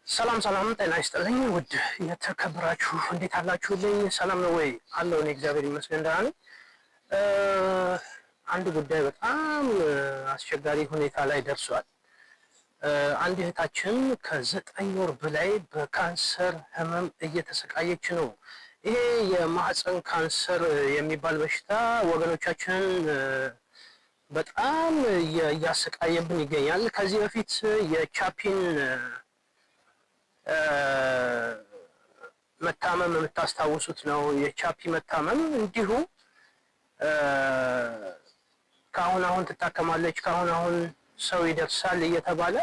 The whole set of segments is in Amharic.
ሰላም ጤና ይስጥልኝ ውድ የተከበራችሁ እንዴት አላችሁልኝ? ሰላም ነው ወይ? አለው እኔ እግዚአብሔር ይመስገን ደህና ነኝ። አንድ ጉዳይ በጣም አስቸጋሪ ሁኔታ ላይ ደርሷል። አንድ እህታችን ከ9 ወር በላይ በካንሰር ህመም እየተሰቃየች ነው። ይሄ የማህፀን ካንሰር የሚባል በሽታ ወገኖቻችንን በጣም እያሰቃየብን ይገኛል። ከዚህ በፊት የቻፒን መታመም የምታስታውሱት ነው። የቻፒ መታመም እንዲሁ ከአሁን ትታከማለች፣ ከአሁን ሰው ይደርሳል እየተባለ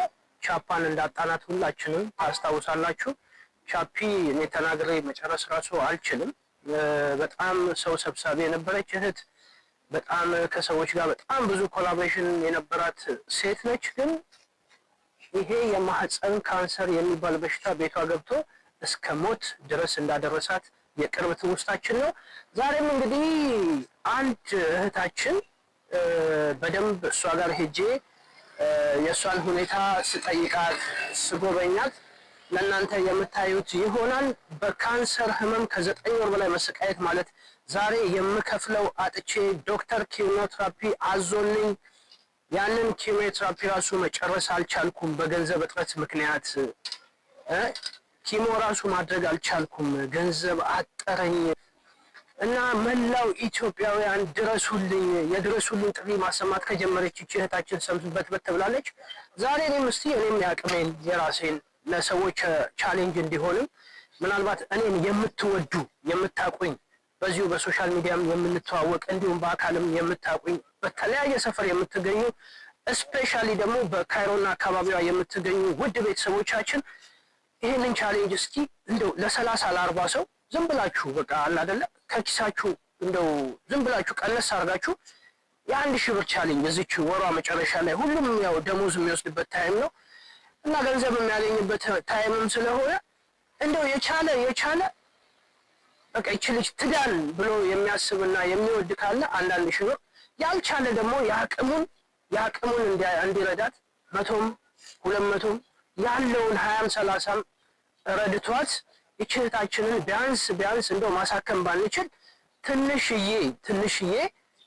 ቻፓን እንዳጣናት ሁላችንም ታስታውሳላችሁ። ቻፒ እኔ ተናግሬ መጨረስ ራሱ አልችልም። በጣም ሰው ሰብሳቢ የነበረች እህት፣ በጣም ከሰዎች ጋር በጣም ብዙ ኮላቦሬሽን የነበራት ሴት ነች። ግን ይሄ የማህፀን ካንሰር የሚባል በሽታ ቤቷ ገብቶ እስከ ሞት ድረስ እንዳደረሳት የቅርብ ትውስታችን ነው። ዛሬም እንግዲህ አንድ እህታችን በደንብ እሷ ጋር ሄጄ የእሷን ሁኔታ ስጠይቃት ስጎበኛት ለእናንተ የምታዩት ይሆናል። በካንሰር ህመም ከ9 ወር በላይ መሰቃየት ማለት ዛሬ የምከፍለው አጥቼ ዶክተር ኪሞቴራፒ አዞልኝ ያንን ኪሞቴራፒ ራሱ መጨረስ አልቻልኩም። በገንዘብ እጥረት ምክንያት ኪሞ ራሱ ማድረግ አልቻልኩም፣ ገንዘብ አጠረኝ እና መላው ኢትዮጵያውያን ድረሱልኝ፣ የድረሱልኝ ጥሪ ማሰማት ከጀመረች እህታችን ሰምትበት ትብላለች። ዛሬ እኔም እስቲ እኔም ያቅሜን የራሴን ለሰዎች ቻሌንጅ እንዲሆንም ምናልባት እኔን የምትወዱ የምታቁኝ በዚሁ በሶሻል ሚዲያም የምንተዋወቅ እንዲሁም በአካልም የምታቁኝ በተለያየ ሰፈር የምትገኙ ስፔሻሊ ደግሞ በካይሮና አካባቢዋ የምትገኙ ውድ ቤተሰቦቻችን ይህንን ቻሌንጅ እስኪ እንደው ለ30 ለ40 ሰው ዝም ብላችሁ በቃ አለ አይደለ ከኪሳችሁ እንደው ዝም ብላችሁ ቀነስ አድርጋችሁ የ1000 ብር ቻሌንጅ እዚች ወሯ መጨረሻ ላይ ሁሉም ያው ደሞዝ የሚወስድበት ታይም ነው እና ገንዘብ የሚያገኝበት ታይምም ስለሆነ እንደው የቻለ በቃ ይቺ ልጅ ትዳን ብሎ የሚያስብና የሚወድ ካለ 1000 ብር፣ ያልቻለ ደግሞ የአቅሙን እንዲረዳት 100ም 200ም ያለውን 20ም 30ም ረድቷት እህታችንን ቢያንስ እንደው ማሳከም ባንችል ትንሽዬ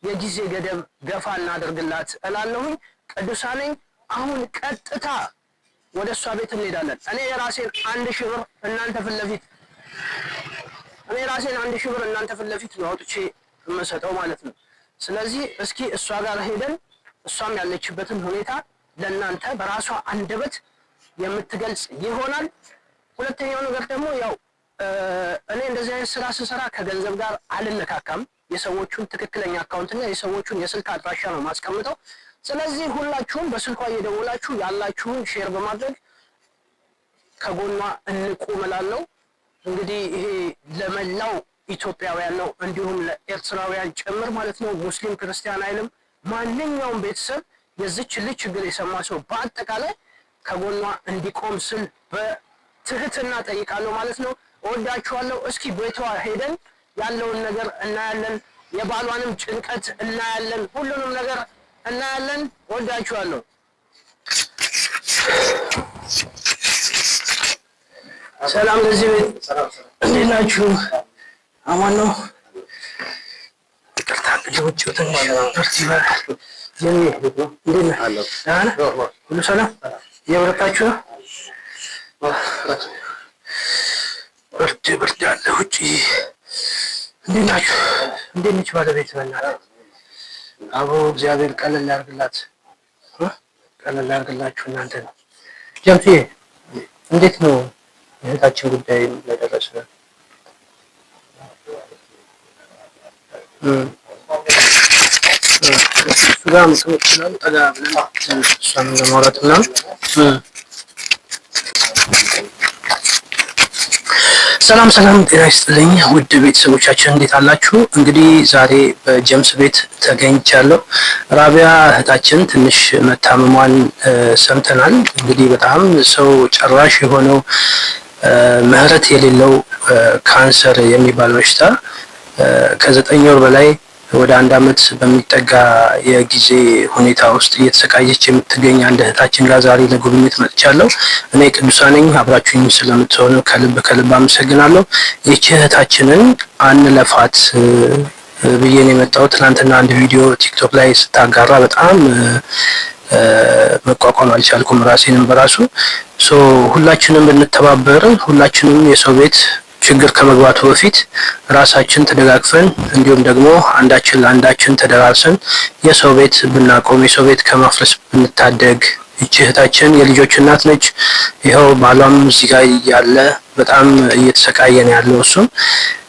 የጊዜ ገደብ ገፋ እናደርግላት እላለሁኝ። ቅዱሳነኝ አሁን ቀጥታ ወደ እሷ ቤት እንሄዳለን። እኔ የራሴን 1000 ብር እናንተ ፊት ለፊት ነው አውጥቼ የምሰጠው ማለት ነው። ስለዚህ እስኪ እሷ ጋር ሄደን እሷም ያለችበትን ሁኔታ ለእናንተ በራሷ አንደበት የምትገልጽ ይሆናል። ሁለተኛው ነገር ደግሞ ያው እኔ እንደዚህ አይነት ስራ ስሰራ ከገንዘብ ጋር አልነካካም። የሰዎቹን ትክክለኛ አካውንትና የሰዎቹን የስልክ አድራሻ ነው ማስቀምጠው። ስለዚህ ሁላችሁም በስልኳ እየደወላችሁ ያላችሁን ሼር በማድረግ ከጎኗ እንቁም እላለሁ። እንግዲህ ይሄ ለመላው ኢትዮጵያውያን ነው፣ እንዲሁም ለኤርትራውያን ጭምር ማለት ነው። ሙስሊም ክርስቲያን አይልም። ማንኛውም ቤተሰብ የዚች ልጅ ችግር የሰማ ሰው በአጠቃላይ ከጎኗ እንዲቆም ስል በትህትና ጠይቃለሁ ማለት ነው። እወዳችኋለሁ። እስኪ ቤቷ ሄደን ያለውን ነገር እናያለን። የባሏንም ጭንቀት እናያለን። ሁሉንም ነገር እናያለን። እወዳችኋለሁ። ሰላም ለዚህ ቤት እንዴት ናችሁ? አማን ነው። ይቅርታ እንግዲህ ውጭው ትንሽ ብርድ ይበላል። ሁሉ ሰላም እየበረታችሁ ነው? ብርድ አለ ውጭ። እንዴት ናችሁ? እንዴት ነች ባለቤት? በእናትህ አቦ እግዚአብሔር ቀለል ያድርግላችሁ እናንተ ነው። ጀምትዬ እንዴት ነው የእህታችን ጉዳይ ለደረሰ? እሱ ጋር መቀመጥ ይችላል። ጠጋ ብለን እሷን ለማውራት ምናምን። ሰላም ጤና ይስጥልኝ ውድ ቤተሰቦቻችን እንዴት አላችሁ? እንግዲህ ዛሬ በጀምስ ቤት ተገኝቻለሁ። ራቢያ እህታችን ትንሽ መታመሟን ሰምተናል። እንግዲህ በጣም ሰው ጨራሽ የሆነው ምህረት የሌለው ካንሰር የሚባል በሽታ ከ9 ወር በላይ ወደ 1 ዓመት በሚጠጋ የጊዜ ሁኔታ ውስጥ እየተሰቃየች የምትገኝ አንድ እህታችን ጋር ዛሬ ለጉብኝት መጥቻለሁ። እኔ ቅዱሳን ነኝ። አብራችሁኝ ስለምትሆኑ ከልብ አመሰግናለሁ። ይህች እህታችንን አንለፋት ብዬ ነው የመጣሁት። ትናንትና አንድ ቪዲዮ ቲክቶክ ላይ ስታጋራ በጣም መቋቋም አልቻልኩም ራሴንም በራሱ ሁላችንም ብንተባበር ሁላችንም የሰው ቤት ችግር ከመግባቱ በፊት ራሳችን ተደጋግፈን እንዲሁም ደግሞ አንዳችን ለአንዳችን ተደራርሰን የሰው ቤት ብናቆም የሰው ቤት ከማፍረስ ብንታደግ። ይህች እህታችን የልጆች እናት ነች። ይኸው ባሏም እዚህ ጋር ያለ በጣም እየተሰቃየ ነው ያለው እሱም።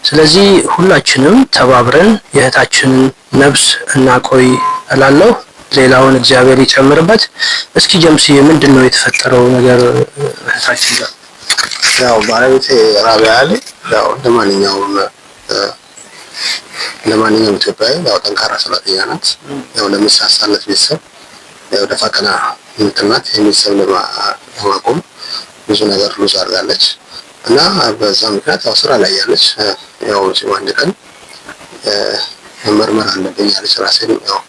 ስለዚህ ሁላችንም ተባብረን የእህታችንን ነፍስ እናቆይ እላለሁ። ሌላውን እግዚአብሔር ይጨምርበት። እስኪ ጀምስዬ ምንድን ነው የተፈጠረው ነገር እህታችን ጋር? ያው ባለቤቴ ራቢያ አለ ያው ለማንኛውም ኢትዮጵያዊ ያው ጠንካራ ሰራተኛ ናት። ያው ለሚሳሳለት ቤተሰብ ያው ደፋ ቀና የምትናት የሚሰብ ለማቆም ብዙ ነገር ሉዝ አድርጋለች እና በዛ ምክንያት ያው ስራ ላይ ያለች ያው አንድ ቀን መመርመር አለብኝ ያለች ራሴን ያው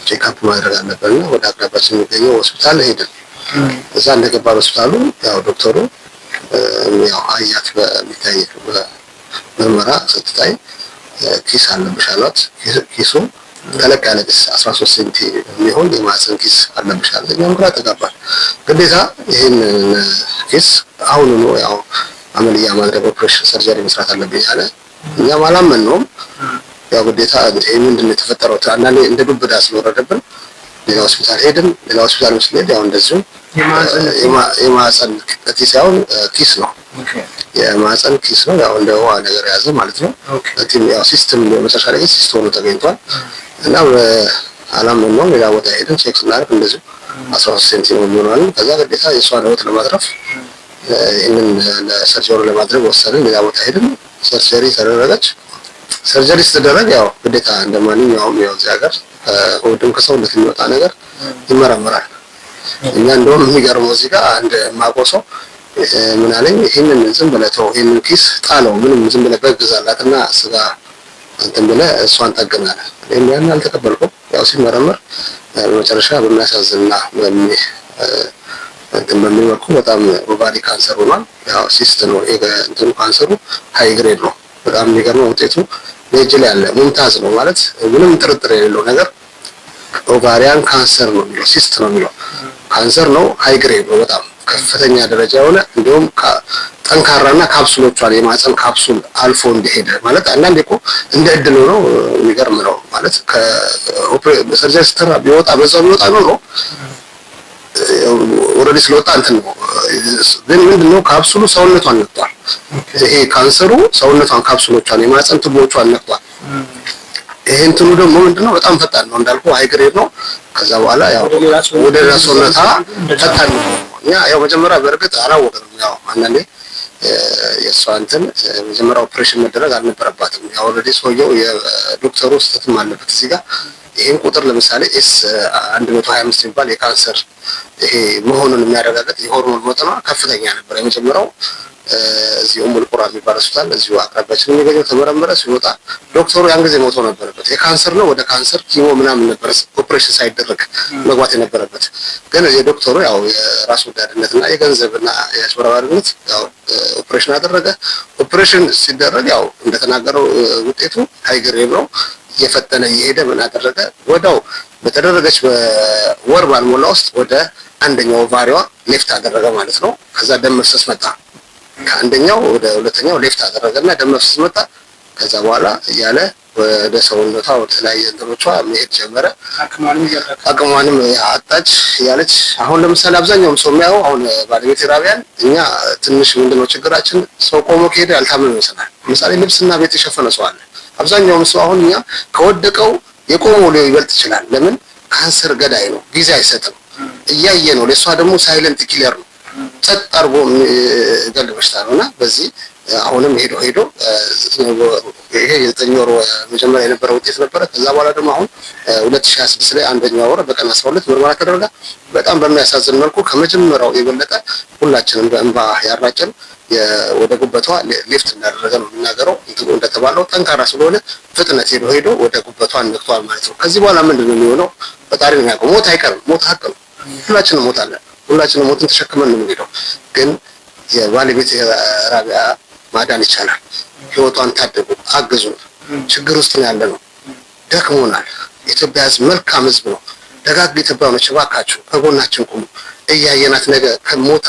ቼክአፕ ማድረግ አለብንና ወደ አቅራቢያችን የሚገኘው ሆስፒታል ሄድን። እዛ እንደገባ ሆስፒታሉ ያው ዶክተሩ ያው አያት በሚታይ በምርመራ ስትታይ ኪስ አለብሽ አሏት። ኪሱ ተለቅ ያለ ኪስ 13 ሴንቲ የሚሆን የማህፀን ኪስ አለብሽ አለ። እኛም ግራ ተጋባን። ግዴታ ይሄን ኪስ አሁን ነው ያው አመልያ ማድረግ ኦፕሬሽን ሰርጀሪ መስራት አለብኝ አለ። እኛም አላመንነውም። ያው ግዴታ ይሄ ምንድን ነው የተፈጠረው? አንዳንዴ እንደ ዱብዳ ስለወረደብን ሌላ ሆስፒታል ሄድን። ሌላ ሆስፒታል መስለድ ያው እንደዚሁ የማህፀን ኪስ ሳይሆን ኪስ ነው። የማህፀን ኪስ ነው። ያው እንደ ውሃ ነገር ያዘ ማለት ነው። ያው ሲስተም በመጨረሻ ላይ ሲስት ሆኖ ተገኝቷል እና አላመንነውም። ሌላ ቦታ ሄድን ቼክ ስናደርግ እንደዚሁ 13 ሴንቲ ነው የሚሆነው። ከዛ ግዴታ የእሷን ህይወት ለማትረፍ ይህንን ለሰርጀሪ ለማድረግ ወሰንን። ሌላ ቦታ ሄድን። ሰርጀሪ ተደረገች። ሰርጀሪ ስትደረግ ያው ግዴታ እንደማንኛውም ያው እዚህ ሀገር ወደም ከሰውነት የሚወጣ ነገር ይመረመራል። እኛ እንደውም የሚገርመው እዚህ ጋር አንድ ማቆሰው ምን አለኝ፣ ይሄንን ዝም ብለህ ተው፣ ይሄንን ኪስ ጣለው፣ ምንም ዝም ብለህ በግዛላትና ስጋ እንትን ብለህ እሷን ጠግናለ። እኔም ያን አልተቀበልኩም። ያው ሲመረመር በመጨረሻ በሚያሳዝንና እንትን በሚል መልኩ በጣም ኦቫሪ ካንሰር ሆኗል። ያው ሲስት ነው ይሄ እንትኑ ካንሰሩ ሃይ ግሬድ ነው። በጣም የሚገርመው ውጤቱ በእጅ ላይ ያለ ሙምታዝ ነው ማለት ምንም ጥርጥር የሌለው ነገር ኦቫሪያን ካንሰር ነው የሚለው፣ ሲስት ነው የሚለው ካንሰር ነው። ሃይ ግሬድ ነው፣ በጣም ከፍተኛ ደረጃ የሆነ እንዲሁም ጠንካራና ካፕሱሎቿን የማህፀን ካፕሱል አልፎ እንደሄደ ማለት አንዳንዴ እኮ እንደ እድል ነው። የሚገርም ነው ማለት ከሰርጀሪ ስትራ ቢወጣ በዛው ቢወጣ ነው ኦልሬዲ ስለወጣ እንትን ነው። ግን ምንድነው ካፕሱሉ ሰውነቷን ነክቷል። ይሄ ካንሰሩ ሰውነቷን ካፕሱሎቿን የማህፀን ቱቦቿን ነክቷል። ይሄ እንትኑ ደግሞ ምንድነው በጣም ፈጣን ነው እንዳልኩ ሃይ ግሬድ ነው። ከዛ በኋላ ያው ወደ ሰውነቷ ፈጣን ነው። ያው መጀመሪያ በእርግጥ አላወቅንም። ያው አንዳንዴ የእሷ እንትን መጀመሪያ ኦፕሬሽን መደረግ አልነበረባትም። ያው ኦልሬዲ ሰውየው የዶክተሩ ስህተትም አለበት እዚህ ጋር። ይሄን ቁጥር ለምሳሌ ኤስ 125 የሚባል የካንሰር ይሄ መሆኑን የሚያረጋግጥ የሆርሞን መጠኗ ከፍተኛ ነበር። የመጀመሪያው እዚህ ኡሙል ቁራ የሚባል ሆስፒታል እዚሁ አቅራቢያችን የሚገኘው ተመረመረ። ሲወጣ ዶክተሩ ያን ጊዜ ሞቶ ነበረበት። የካንሰር ነው ወደ ካንሰር ኪሞ ምናምን ነበር ኦፕሬሽን ሳይደረግ መግባት የነበረበት። ግን የዶክተሩ ያው የራስ ወዳድነትና የገንዘብና የአጭበርባሪነት ያው ኦፕሬሽን አደረገ። ኦፕሬሽን ሲደረግ ያው እንደተናገረው ውጤቱ ሃይ ግሬድ ነው። እየፈጠነ እየሄደ ምን አደረገ? ወዳው በተደረገች በወር ባልሞላ ውስጥ ወደ አንደኛው ኦቫሪዋ ሌፍት አደረገ ማለት ነው። ከዛ ደም መፍሰስ መጣ። ከአንደኛው ወደ ሁለተኛው ሌፍት አደረገና ደም መፍሰስ መጣ። ከዛ በኋላ እያለ ወደ ሰውነቷ ወደ ተለያየ እንትኖቿ መሄድ ጀመረ። አቅሟንም አጣች እያለች አሁን ለምሳሌ አብዛኛውም ሰው የሚያየው አሁን ባለቤት ራቢያን እኛ ትንሽ ምንድነው ችግራችን ሰው ቆሞ ከሄደ ያልታመመ ይመስላል። ለምሳሌ ልብስና ቤት የሸፈነ ሰው አለ። አብዛኛውም ሰው አሁን እኛ ከወደቀው የቆመው ሊሆን ይበልጥ ይችላል። ለምን ካንሰር ገዳይ ነው፣ ጊዜ አይሰጥም፣ እያየ ነው። ለሷ ደግሞ ሳይለንት ኪለር ነው፣ ጸጥ አድርጎ ገል በሽታ ነውና በዚህ አሁንም ሄዶ ይሄ የ9 ወር መጀመሪያ የነበረው ውጤት ነበረ። ከዛ በኋላ ደግሞ አሁን 2026 ላይ አንደኛ ወር በቀን 12 ምርመራ ተደረጋ። በጣም በሚያሳዝን መልኩ ከመጀመሪያው የበለጠ ሁላችንም በእንባ ያራጨን ወደ ጉበቷ ሊፍት እንዳደረገ ነው የሚናገረው። እንትኑ እንደተባለው ጠንካራ ስለሆነ ፍጥነት ሄዶ ወደ ጉበቷ ነክቷል ማለት ነው። ከዚህ በኋላ ምንድን ነው የሚሆነው? ፈጣሪ ነው የሚያውቀው። ሞት አይቀርም። ሞት ሀቅ ነው። ሁላችንም ሞታለን። ሁላችንም ሞትን ተሸክመን ነው የምንሄደው። ግን የባለቤት ራቢያ ማዳን ይቻላል። ህይወቷን ታደጉ፣ አግዙ። ችግር ውስጥ ነው ያለ ነው። ደክሞናል። የኢትዮጵያ ህዝብ መልካም ህዝብ ነው። ደጋግ ኢትዮጵያውያን እባካችሁ ከጎናችን ቁሙ። እያየናት ነገ ከሞታ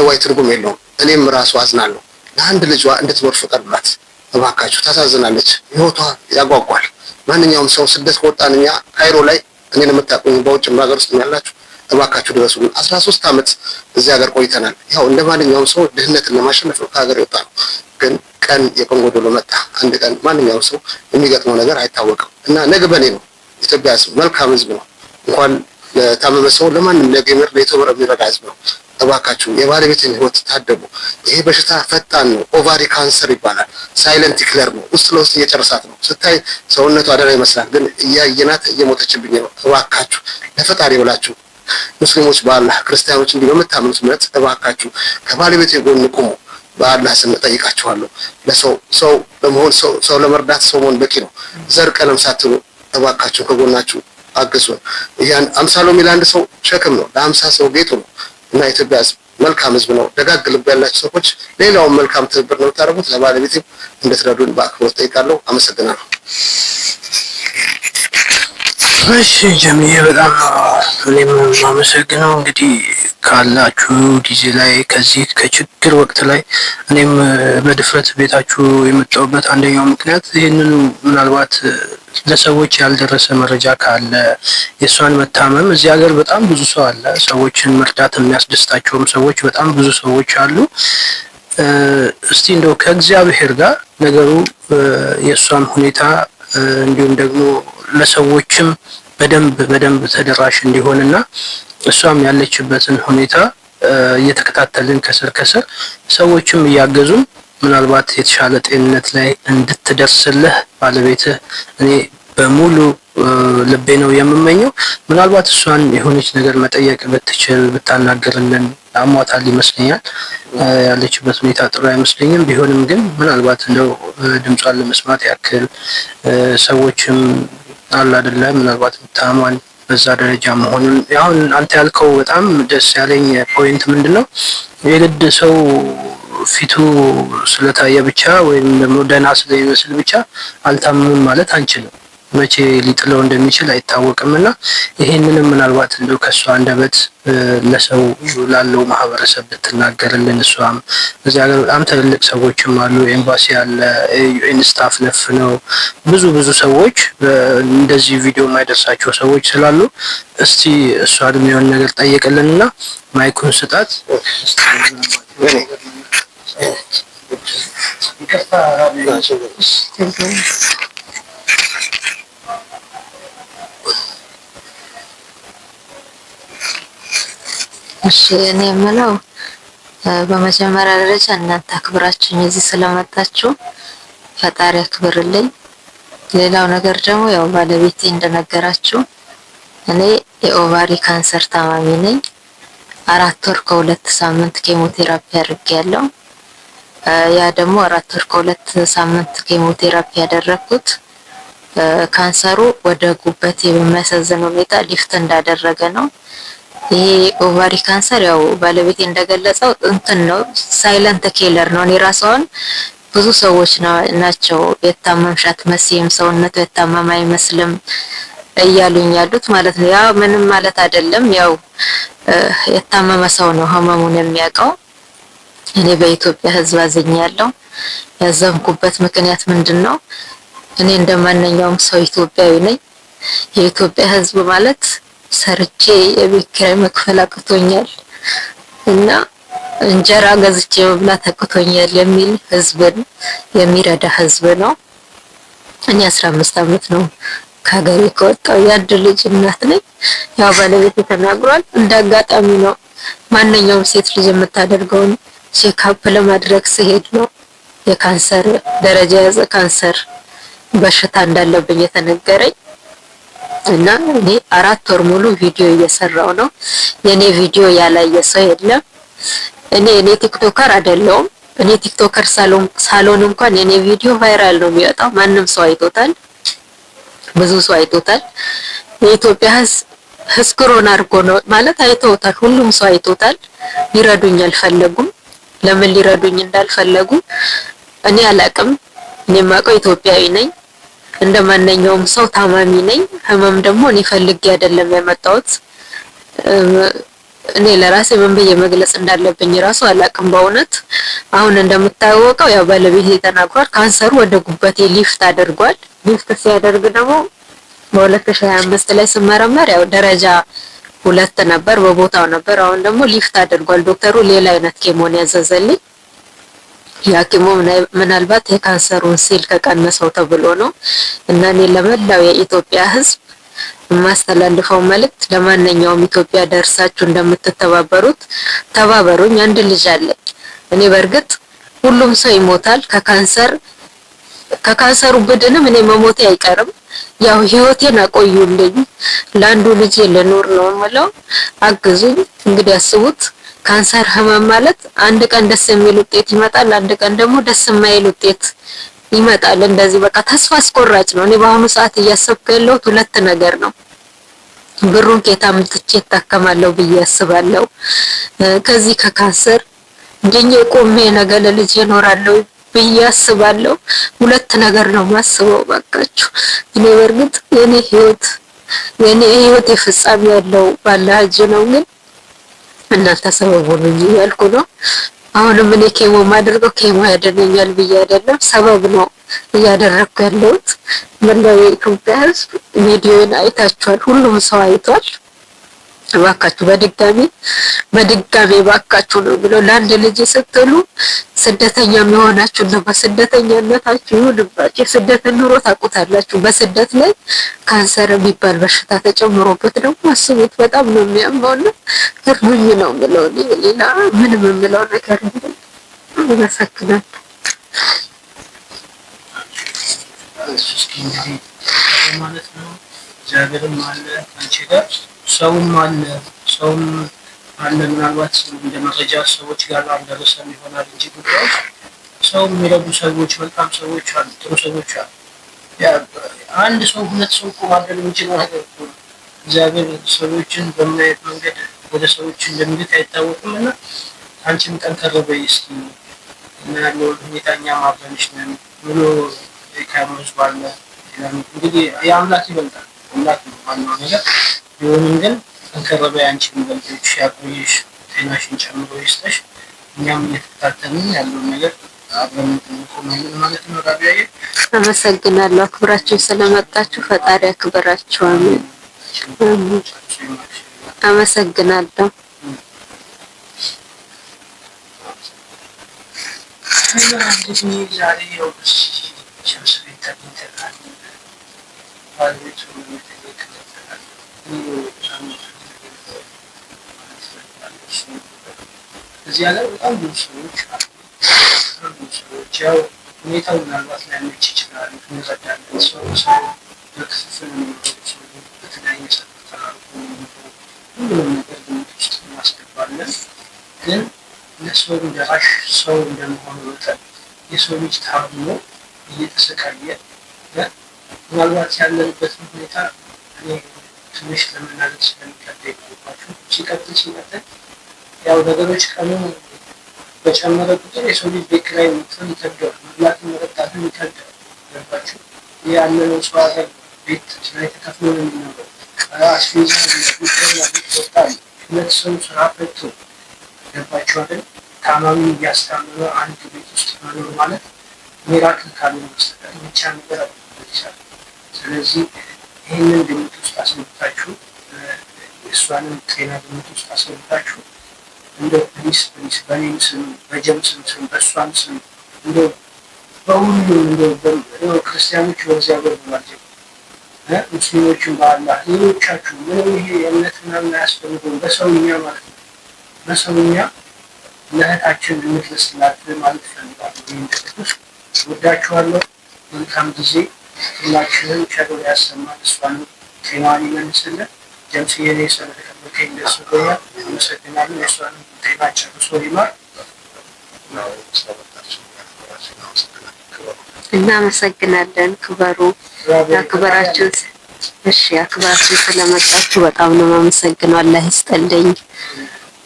ዋይ ትርጉም የለውም። እኔም ራሱ አዝናለሁ። ለአንድ ልጇ እንድትኖር ፍቀዱላት እባካችሁ። ታሳዝናለች። ህይወቷ ያጓጓል። ማንኛውም ሰው ስደት ከወጣን እኛ ካይሮ ላይ እኔን የምታውቁኝ በውጭም ሀገር ውስጥ ያላችሁ እባካችሁ ድረሱልን። 13 ዓመት እዚህ ሀገር ቆይተናል። ያው እንደ ማንኛውም ሰው ድህነትን ለማሸነፍ ነው ከሀገር የወጣ ነው። ግን ቀን የቆንጎ ዶሎ መጣ። አንድ ቀን ማንኛውም ሰው የሚገጥመው ነገር አይታወቅም እና ነገ በኔ ነው። ኢትዮጵያ ህዝብ መልካም ህዝብ ነው። እንኳን ለታመመ ሰው ለማንም ለጌመር ለኢትዮጵያ የሚረዳ ህዝብ ነው። እባካችሁ የባለቤትን ህይወት ታደጉ። ይሄ በሽታ ፈጣን ነው። ኦቫሪ ካንሰር ይባላል። ሳይለንት ኪለር ነው። ውስጥ ለውስጥ እየጨረሳት ነው። ስታይ ሰውነቷ አደራ ይመስላል፣ ግን እያየናት እየሞተችብኝ ነው። እባካችሁ ለፈጣሪ ብላችሁ ሙስሊሞች በአላህ ክርስቲያኖች እንዲህ በምታምኑት እምነት እባካችሁ ከባለቤት ጎን ቁሙ። በአላህ ስም ጠይቃችኋለሁ። ለሰው ሰው ለመሆን ሰው ለመርዳት ሰው መሆን በቂ ነው። ዘር ቀለም ሳትሉ እባካችሁ ከጎናችሁ አግዙን። ያን 50 ሎሚ ለአንድ ሰው ሸክም ነው፣ ለ50 ሰው ጌጡ ነው። እና ኢትዮጵያ ህዝብ መልካም ህዝብ ነው። ደጋግ ልብ ያላችሁ ሰዎች ሌላውን መልካም ትብብር ነው የምታደርጉት። ለባለቤቴም እንድትረዱን በአክብሮት ጠይቃለሁ። አመሰግናለሁ። እሺ ጀሚዬ፣ በጣም እኔም አመሰግነው። እንግዲህ ካላችሁ ጊዜ ላይ ከዚህ ከችግር ወቅት ላይ እኔም በድፍረት ቤታችሁ የመጣሁበት አንደኛው ምክንያት ይህንኑ ምናልባት ለሰዎች ያልደረሰ መረጃ ካለ የእሷን መታመም እዚህ ሀገር በጣም ብዙ ሰው አለ። ሰዎችን መርዳት የሚያስደስታቸውም ሰዎች በጣም ብዙ ሰዎች አሉ። እስቲ እንደው ከእግዚአብሔር ጋር ነገሩ የእሷም ሁኔታ እንዲሁም ደግሞ ለሰዎችም በደንብ ተደራሽ እንዲሆንና እሷም ያለችበትን ሁኔታ እየተከታተልን ከስር ሰዎችም እያገዙን ምናልባት የተሻለ ጤንነት ላይ እንድትደርስልህ ባለቤትህ እኔ በሙሉ ልቤ ነው የምመኘው። ምናልባት እሷን የሆነች ነገር መጠየቅ ብትችል ብታናገርልን። አሟታል ይመስለኛል። ያለችበት ሁኔታ ጥሩ አይመስለኝም። ቢሆንም ግን ምናልባት እንደው ድምጿን ለመስማት ያክል ሰዎችም አለ አይደለ ምናልባት ታሟን በዛ ደረጃ መሆኑን አሁን አንተ ያልከው በጣም ደስ ያለኝ ፖይንት ምንድነው የግድ ሰው ፊቱ ስለታየ ብቻ ወይም ደግሞ ደህና ስለሚመስል ብቻ አልታመምም ማለት አንችልም። መቼ ሊጥለው እንደሚችል አይታወቅምና ይሄንንም ምናልባት እንደው ከሷ አንደበት ለሰው ላለው ማህበረሰብ ብትናገርልን። እሷም እዚህ ሀገር በጣም ትልልቅ ሰዎችም አሉ። ኤምባሲ አለ፣ ዩኤን ስታፍ ነፍ ነው፣ ብዙ ሰዎች እንደዚህ ቪዲዮ የማይደርሳቸው ሰዎች ስላሉ እስቲ እሷ ደግሞ የሆነ ነገር ጠይቅልንና ማይኩን ስጣት። እሺ እኔ የምለው በመጀመሪያ ደረጃ እናንተ አክብራችሁኝ እዚህ ስለመጣችሁ ፈጣሪ አክብርልኝ። ሌላው ነገር ደግሞ ያው ባለቤቴ እንደነገራችሁ እኔ የኦቫሪ ካንሰር ታማሚ ነኝ። 4 ወር ከ2 ሳምንት ኬሞቴራፒ አድርጌያለሁ። ያ ደግሞ 4 ወር ከ2 ሳምንት ኬሞቴራፒ ያደረኩት ካንሰሩ ወደ ጉበቴ በሚያሳዝን ሁኔታ ሊፍት እንዳደረገ ነው። ይሄ ኦቫሪ ካንሰር ያው ባለቤቴ እንደገለጸው እንትን ነው፣ ሳይለንት ኪለር ነው። እኔ ራሷን ብዙ ሰዎች ናቸው የታመምሻት መሲም ሰውነቱ የታመመ አይመስልም እያሉኝ ያሉት ማለት ነው። ያ ምንም ማለት አይደለም። ያው የታመመ ሰው ነው ህመሙን የሚያውቀው። እኔ በኢትዮጵያ ህዝብ አዝኛለሁ። ያዘንኩበት ምክንያት ምንድነው? እኔ እንደማንኛውም ሰው ኢትዮጵያዊ ነኝ። የኢትዮጵያ ህዝብ ማለት ሰርቼ የቤት ኪራይ መክፈል አቅቶኛል እና እንጀራ ገዝቼ መብላት አቅቶኛል የሚል ህዝብን የሚረዳ ህዝብ ነው። እኔ 15 ዓመት ነው ከሀገሬ ከወጣሁ የአንድ ልጅ እናት ነኝ። ያው ባለቤቴ ተናግሯል። እንዳጋጣሚ ነው ማንኛውም ሴት ልጅ የምታደርገውን ቼክአፕ ለማድረግ ሲሄድ ነው የካንሰር ደረጃ የያዘ ካንሰር በሽታ እንዳለብኝ የተነገረኝ እና እኔ 4 ወር ሙሉ ቪዲዮ እየሰራው ነው። የኔ ቪዲዮ ያላየ ሰው የለም። እኔ ቲክቶከር አይደለሁም። እኔ ቲክቶከር ሳሎን እንኳን የኔ ቪዲዮ ቫይራል ነው የሚወጣው። ማንም ሰው አይቶታል፣ ብዙ ሰው አይቶታል። የኢትዮጵያ ህዝብ ኮሮና አድርጎ ነው ማለት አይተውታል። ሁሉም ሰው አይቶታል። ሊረዱኝ አልፈለጉም። ለምን ሊረዱኝ እንዳልፈለጉ እኔ አላቅም። እኔ የማውቀው ኢትዮጵያዊ ነኝ። እንደማንኛውም ሰው ታማሚ ነኝ። ህመም ደግሞ እኔ ፈልጌ አይደለም የመጣሁት። እኔ ለራሴ ምን ብዬ መግለጽ እንዳለብኝ ራሱ አላቅም በእውነት። አሁን እንደምታወቀው ያው ባለቤቴ ተናግሯል። ካንሰሩ ወደ ጉበቴ ሊፍት አድርጓል። ሊፍት ሲያደርግ ደግሞ በ2025 ላይ ስመረመር ያው ደረጃ 2 ነበር፣ በቦታው ነበር። አሁን ደግሞ ሊፍት አድርጓል። ዶክተሩ ሌላ አይነት ኬሞን ያዘዘልኝ። ያ ኬሞ ምናልባት የካንሰሩን ሴል ከቀነሰው ተብሎ ነው እና እኔ ለመላው የኢትዮጵያ ህዝብ የማስተላልፈው መልእክት ለማንኛውም ኢትዮጵያ ደርሳችሁ እንደምትተባበሩት ተባበሩኝ። አንድ ልጅ አለኝ እኔ። በእርግጥ ሁሉም ሰው ይሞታል ከካንሰሩ ብድንም እኔ መሞቴ አይቀርም። ያው ህይወቴን አቆዩልኝ። ለአንዱ ልጅ ልኖር ነው የምለው። አግዙኝ። እንግዲህ አስቡት፣ ካንሰር ህመም ማለት አንድ ቀን ደስ የሚል ውጤት ይመጣል፣ አንድ ቀን ደግሞ ደስ የማይል ውጤት ይመጣል። እንደዚህ በቃ ተስፋ አስቆራጭ ነው። እኔ በአሁኑ ሰዓት እያሰብኩ ያለሁት 2 ነገር ነው። ብሩን ከየት አምጥቼ እታከማለሁ ብዬ አስባለሁ። ከዚህ ከካንሰር ድኜ ቆሜ ነገ ለልጄ እኖራለሁ ብዬ አስባለሁ። 2 ነገር ነው ማስበው። በቃችሁ እኔ በእርግጥ የኔ ህይወት ፍጻሜ ያለው ባላህ እጅ ነው። ግን እናንተ ሰበብ ሁኑኝ እያልኩ ነው። አሁንም እኔ ኬሞ ማድረገው ኬሞ ያደነኛል ብዬ አይደለም፣ ሰበብ ነው እያደረኩ ያለሁት። መላው የኢትዮጵያ ህዝብ ቪዲዮን አይታችኋል፣ ሁሉም ሰው አይቷል። እባካችሁ በድጋሚ እባካችሁ ነው ብሎ ለአንድ ልጅ ስትሉ ስደተኛ የሚሆናችሁ ነው። በስደተኛነታችሁ ይሁንባችሁ። የስደትን ኑሮ ታውቁታላችሁ። በስደት ላይ ካንሰር የሚባል በሽታ ተጨምሮበት ደግሞ አስቡት። በጣም ነው የሚያመውና እርዱኝ ነው ብለው ሌላ ምንም የምለው ነገር የለም። አመሰግናለሁ። ማለት ነው እግዚአብሔርም አለ አንቺ ጋር ሰውም አለ። ምናልባት እንደ መረጃ ሰዎች ጋር አልደረሰም ይሆናል እንጂ ጉዳዩ ሰው የሚረዱ ሰዎች፣ መልካም ሰዎች አሉ፣ ጥሩ ሰዎች አሉ። አንድ ሰው 2 ሰው እኮ ማድረግ የሚችለው ነገር እኮ ነው። እግዚአብሔር ሰዎችን በማየት መንገድ ወደ ሰዎች እንደሚልክ አይታወቅም እና አንቺም ጠንከር በይ እስኪ እና ያለውን ሁኔታ እኛም አብረንሽ ነን ብሎ ካሙዝ ባለ እንግዲህ የአምላክ ይበልጣል። አምላክ ነው ዋናው ነገር። ቢሆንም ግን ጠንከር በይ አንቺም በልጆች ያቆይሽ፣ ጤናሽን ጨምሮ ይስጥሽ። እኛም እየተከታተልን ያለውን ነገር አብረን እንቆማለን ማለት ነው። ራቢያዬ አመሰግናለሁ። አክብራችሁ ስለመጣችሁ ፈጣሪ አክብራችሁ። አመሰግናለሁ። እንግዲህ ዛሬ ያው ቻንስ ተገኝተናል። ባለቤቱ እዚህ ሀገር በጣም ብዙ ሰዎች አሉ። ያው ሁኔታው ምናልባት ላይመች ይችላል። እንረዳለን። ሰው በክፍፍል የሚኖሩ በተለያየ ሰው ተራርቆ ሁሉንም ነገር ግምት ውስጥ እናስገባለን። ግን ለሰው ደራሽ ሰው እንደመሆኑ መጠን የሰው ልጅ ታምኖ እየተሰቃየ ምናልባት ያለንበትን ሁኔታ እኔ ትንሽ ለመናገር ስለሚከብደኝ ነው። ሲቀጥል ያው ነገሮች ቀኑ በጨመረ ቁጥር የሰው ልጅ ቤት ኪራይ መክፈል ይከብደዋል፣ መብላትን መጠጣትን ይከብደዋል። ገባችሁ? ያለነው ሰው ሀገር ቤት ኪራይ ተከፍሎ ነው የሚኖረው። አስቤዛ ይወጣል። 2 ሰው ስራ ፈቶ ገባችሁ አይደል? ታማሚ እያስታመመ አንድ ቤት ውስጥ መኖር ማለት ሚራክል ካልሆነ በስተቀር ብቻ ነገር ይቻላል። ስለዚህ ይህንን ግምት ውስጥ አስገብታችሁ እሷንም ጤና ግምት ውስጥ አስገብታችሁ እንደ ፕሊስ በኔም ስም በጀምስም ስም በእሷም ስም እንደ በሁሉም እንደ ክርስቲያኖች በእግዚአብሔር ብሏቸው ሙስሊሞችን በአላህ ሌሎቻችሁ ምንም ይሄ የእምነት ምናምን አያስፈልገውም። በሰውኛ ማለት ነው። በሰውኛ ለእህታችን እንድትመስላት ማለት ፈልጋለሁ። ወዳችኋለሁ። መልካም ጊዜ። ሁላችንም ቸር ያሰማን። እሷንም ጤናዋን ይመልስልን። ጀምስዬ እኔ ስለተቀበልከኝ ደስ ብሎኛል። አመሰግናለሁ። የእሷንም ጤና ጨርሶ ይማር። እናመሰግናለን። ክበሩ አክብራችሁ እሺ አክብራችሁ ስለመጣችሁ በጣም ነው የማመሰግነው። አላህ ይስጥልኝ።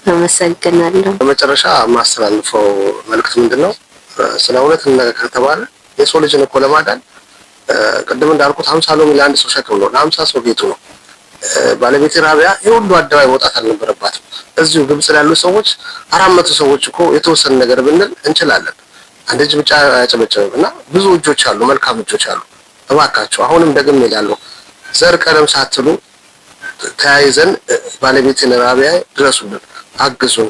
አመሰግናለሁ። በመጨረሻ ማስተላልፈው መልዕክት ምንድነው? ስለ እውነት ከተባለ የሰው ልጅን እኮ ለማዳን ቅድም እንዳልኩት 50 ሎሚ ለአንድ ሰው ሸክም ነው፣ ለ50 ሰው ጌቱ ነው። ባለቤቴ ራቢያ የሁሉ አደባባይ መውጣት አልነበረባትም። እዚሁ ግብጽ ላይ ያሉ ሰዎች 400 ሰዎች እኮ የተወሰነ ነገር ብንል እንችላለን። አንድ እጅ ብቻ አያጨበጭብም እና ብዙ እጆች አሉ፣ መልካም እጆች አሉ። እባካችሁ አሁንም ደግሜ እላለሁ፣ ዘር ቀለም ሳትሉ ተያይዘን ባለቤቴን ራቢያ ድረሱልን፣ አግዙን።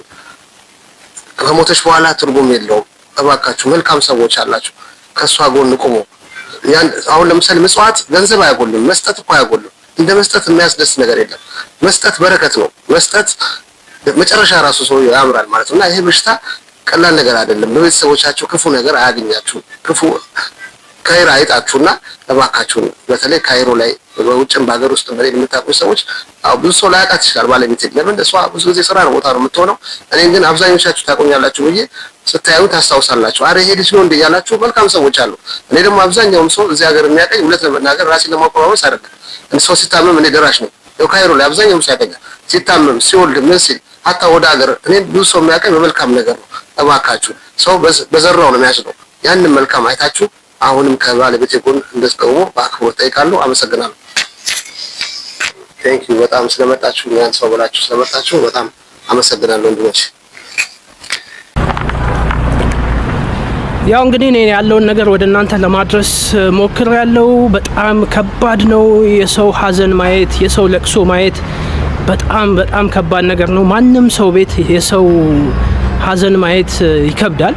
ከሞተች በኋላ ትርጉም የለውም። እባካችሁ መልካም ሰዎች አላችሁ፣ ከሷ ጎን ቁሙ። አሁን ለምሳሌ ምጽዋት ገንዘብ አያጎልም፣ መስጠት እኮ አያጎልም። እንደ መስጠት የሚያስደስት ነገር የለም። መስጠት በረከት ነው። መስጠት መጨረሻ ራሱ ሰው ያምራል ማለት ነውና ይሄ በሽታ ቀላል ነገር አይደለም። በቤተሰቦቻችሁ ክፉ ነገር አያገኛችሁ፣ ክፉ ካይራ አይጣችሁና እባካችሁን በተለይ ካይሮ ላይ በውጭም በሀገር ውስጥ በሌላ የምታውቁ ሰዎች ብዙ ሰው ላያውቃት ይችላል። ባለቤት ለምን እሷ ብዙ ጊዜ ስራ ነው ቦታ ነው የምትሆነው። እኔን ግን አብዛኞቻችሁ ታቆኛላችሁ ብዬ ስታዩ ታስታውሳላችሁ። አረ ይሄ ልጅ ነው እንደ ያላችሁ መልካም ሰዎች አሉ። እኔ ደግሞ አብዛኛውም ሰው እዚህ ሀገር የሚያቀኝ እውነት ለመናገር ራሴን ለማቆራረጥ አይደለም። ሰው ሲታመም እኔ ደራሽ ነው። ያው ካይሮ ላይ አብዛኛውም ሲያቀኝ ሲታመም ሲወልድ ምን ሲል ሀታ ወደ ሀገር እኔ ብዙ ሰው የሚያቀኝ በመልካም ነገር ነው። እባካችሁ ሰው በዘራው ነው የሚያጭደው። ያንን መልካም አይታችሁ አሁንም ከባለቤቴ ጎን እንድትቆሙ በአክብሮት ጠይቃለሁ። አመሰግናለሁ። ቴንክ ዩ በጣም ስለመጣችሁ ያን ሰው ብላችሁ ስለመጣችሁ በጣም አመሰግናለሁ ወንድሞች። ያው እንግዲህ እኔ ያለውን ነገር ወደ እናንተ ለማድረስ ሞክሬያለሁ። በጣም ከባድ ነው። የሰው ሀዘን ማየት፣ የሰው ለቅሶ ማየት በጣም ከባድ ነገር ነው። ማንም ሰው ቤት የሰው ሀዘን ማየት ይከብዳል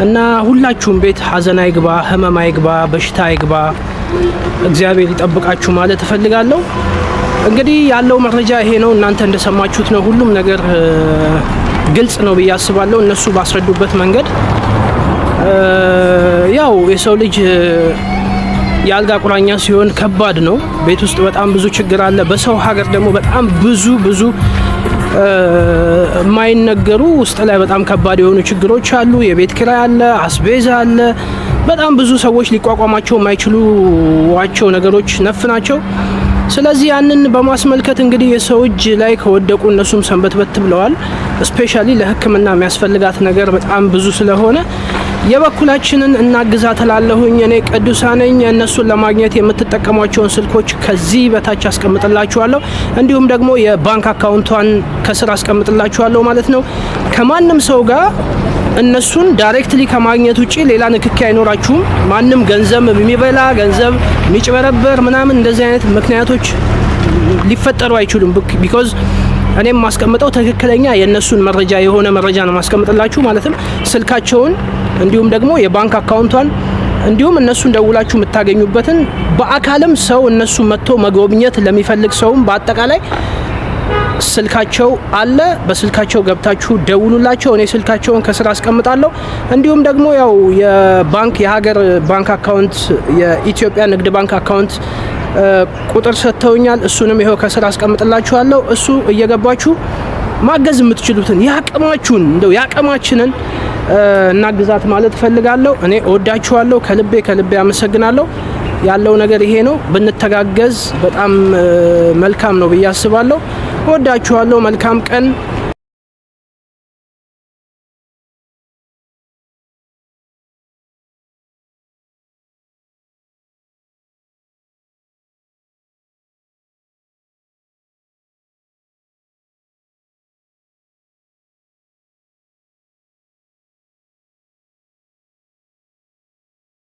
እና ሁላችሁም ቤት ሀዘን አይግባ፣ ህመም አይግባ፣ በሽታ አይግባ። እግዚአብሔር ይጠብቃችሁ ማለት እፈልጋለሁ። እንግዲህ ያለው መረጃ ይሄ ነው። እናንተ እንደሰማችሁት ነው። ሁሉም ነገር ግልጽ ነው ብዬ አስባለሁ። እነሱ ባስረዱበት መንገድ ያው የሰው ልጅ የአልጋ ቁራኛ ሲሆን ከባድ ነው። ቤት ውስጥ በጣም ብዙ ችግር አለ። በሰው ሀገር ደግሞ በጣም ብዙ የማይነገሩ ውስጥ ላይ በጣም ከባድ የሆኑ ችግሮች አሉ። የቤት ኪራይ አለ፣ አስቤዛ አለ። በጣም ብዙ ሰዎች ሊቋቋማቸው የማይችሉዋቸው ነገሮች ነፍ ናቸው። ስለዚህ ያንን በማስመልከት እንግዲህ የሰው እጅ ላይ ከወደቁ እነሱም ሰንበትበት ብለዋል። ስፔሻሊ ለሕክምና የሚያስፈልጋት ነገር በጣም ብዙ ስለሆነ የበኩላችንን እናግዛት እላለሁኝ። እኔ ቅዱሳ ነኝ። እነሱን ለማግኘት የምትጠቀሟቸውን ስልኮች ከዚህ በታች አስቀምጥላችኋለሁ። እንዲሁም ደግሞ የባንክ አካውንቷን ከስር አስቀምጥላችኋለሁ ማለት ነው። ከማንም ሰው ጋር እነሱን ዳይሬክትሊ ከማግኘት ውጪ ሌላ ንክኪ አይኖራችሁም። ማንም ገንዘብ የሚበላ ገንዘብ የሚጭበረበር ምናምን እንደዚህ አይነት ምክንያቶች ሊፈጠሩ አይችሉም። ቢኮዝ እኔም ማስቀምጠው ትክክለኛ የእነሱን መረጃ የሆነ መረጃ ነው ማስቀምጥላችሁ። ማለትም ስልካቸውን እንዲሁም ደግሞ የባንክ አካውንቷን እንዲሁም እነሱን ደውላችሁ የምታገኙበትን በአካልም ሰው እነሱ መጥቶ መጎብኘት ለሚፈልግ ሰውም በአጠቃላይ ስልካቸው አለ። በስልካቸው ገብታችሁ ደውሉላቸው። እኔ ስልካቸውን ከስራ አስቀምጣለሁ። እንዲሁም ደግሞ ያው የባንክ የሀገር ባንክ አካውንት የኢትዮጵያ ንግድ ባንክ አካውንት ቁጥር ሰጥተውኛል። እሱንም ይሄው ከስራ አስቀምጥላችኋለሁ። እሱ እየገባችሁ ማገዝ የምትችሉትን ያቅማችሁን እንደው ያቅማችንን እናግዛት ማለት ፈልጋለሁ። እኔ እወዳችኋለሁ። ከልቤ አመሰግናለሁ። ያለው ነገር ይሄ ነው። ብንተጋገዝ በጣም መልካም ነው ብዬ አስባለሁ። እወዳችኋለሁ። መልካም ቀን